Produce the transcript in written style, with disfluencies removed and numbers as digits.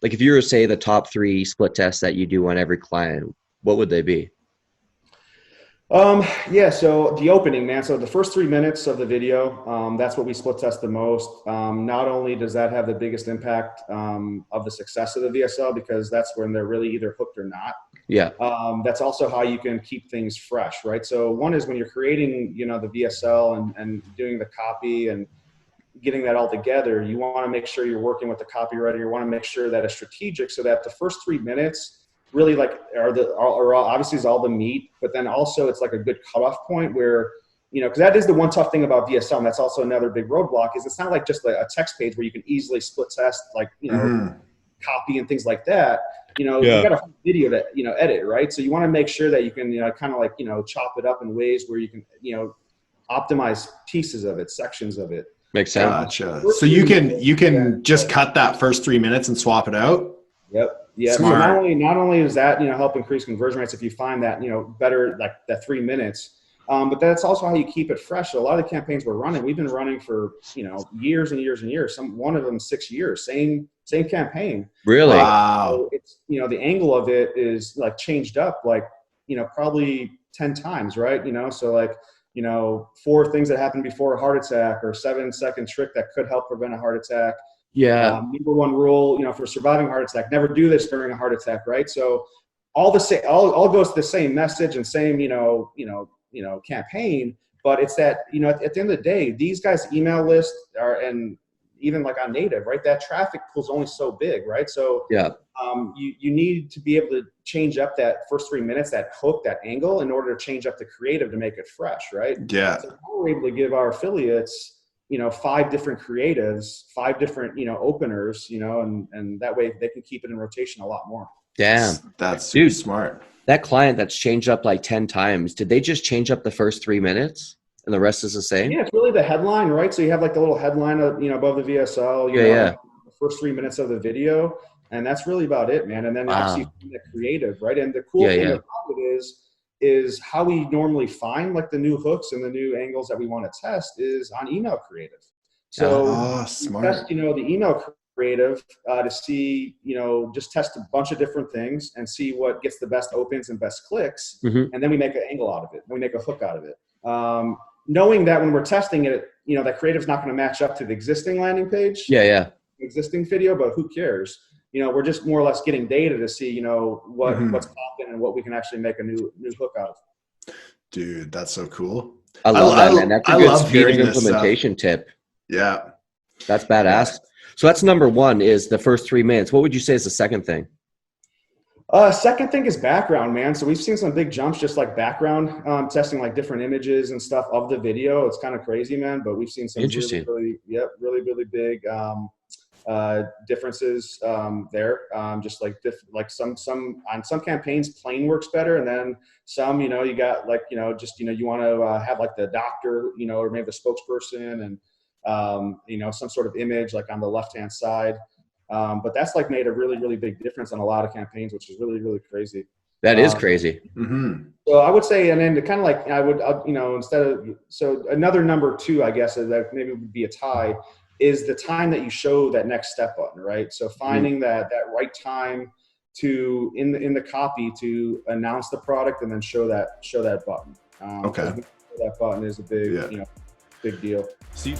Like if you were to say the top 3 split tests that you do on every client, what would they be? Yeah, so the opening, man. So the first 3 minutes of the video, that's what we split test the most. Not only does that have the biggest impact of the success of the VSL, because that's when they're really either hooked or not. Yeah. That's also how you can keep things fresh, right? So one is when you're creating, the VSL and doing the copy and getting that all together, you want to make sure you're working with the copywriter. You want to make sure that it's strategic so that the first 3 minutes really like are obviously is all the meat, but then also it's like a good cutoff point where, because that is the one tough thing about VSL, and that's also another big roadblock, is it's not like just a text page where you can easily split test, like, copy and things like that. You got a whole video to, edit, right? So you want to make sure that you can, kind of like, chop it up in ways where you can, optimize pieces of it, sections of it. Makes sense. Gotcha. So you can just cut that first 3 minutes and swap it out. Yep. Yeah. Smart. So not only does that, help increase conversion rates if you find that, better, like that 3 minutes, but that's also how you keep it fresh. So a lot of the campaigns we're running, we've been running for, years and years and years. One of them 6 years, same campaign. Really? Wow. So it's, the angle of it is like changed up, like, probably 10 times, right? So like, 4 things that happened before a heart attack, or 7-second trick that could help prevent a heart attack. Yeah. Number 1 rule, for surviving a heart attack, never do this during a heart attack, right? So all goes to the same message and same, campaign, but it's that, at the end of the day, these guys' email list and even like on native, right? That traffic pool is only so big, right? So yeah. You need to be able to change up that first 3 minutes, that hook, that angle, in order to change up the creative to make it fresh, right? Yeah. So we're able to give our affiliates, 5 different creatives, 5 different, openers, and that way they can keep it in rotation a lot more. Damn. That's super smart. That client that's changed up like 10 times, did they just change up the first 3 minutes and the rest is the same? Yeah, it's really the headline, right? So you have like the little headline of, above the VSL, the first 3 minutes of the video. And that's really about it, man. And then obviously the creative, right? And the cool thing about it is how we normally find like the new hooks and the new angles that we want to test is on email creative. So smart. Test, the email creative to see, just test a bunch of different things and see what gets the best opens and best clicks. Mm-hmm. And then we make an angle out of it. Then we make a hook out of it. Knowing that when we're testing it, that creative's not going to match up to the existing landing page. Yeah. Existing video, but who cares? We're just more or less getting data to see, what's popping and what we can actually make a new hook out of. Dude, that's so cool. I love that, man. That's a good spirit implementation tip. Yeah. That's badass. Yeah. So that's number 1 is the first 3 minutes. What would you say is the second thing? Second thing is background, man. So we've seen some big jumps, just like background testing, like different images and stuff of the video. It's kind of crazy, man, but we've seen some really big differences there. Just like some on some campaigns, plain works better, and then some, you got like, just you want to have like the doctor, or maybe the spokesperson, and some sort of image like on the left-hand side. But that's like made a really big difference on a lot of campaigns, which is really crazy. That is crazy. Mm-hmm. So I would say, and then kind of like so another number 2, I guess, that maybe would be a tie, is the time that you show that next step button, right? So finding that right time to in the copy to announce the product and then show that button. Okay. That button is a big big deal. So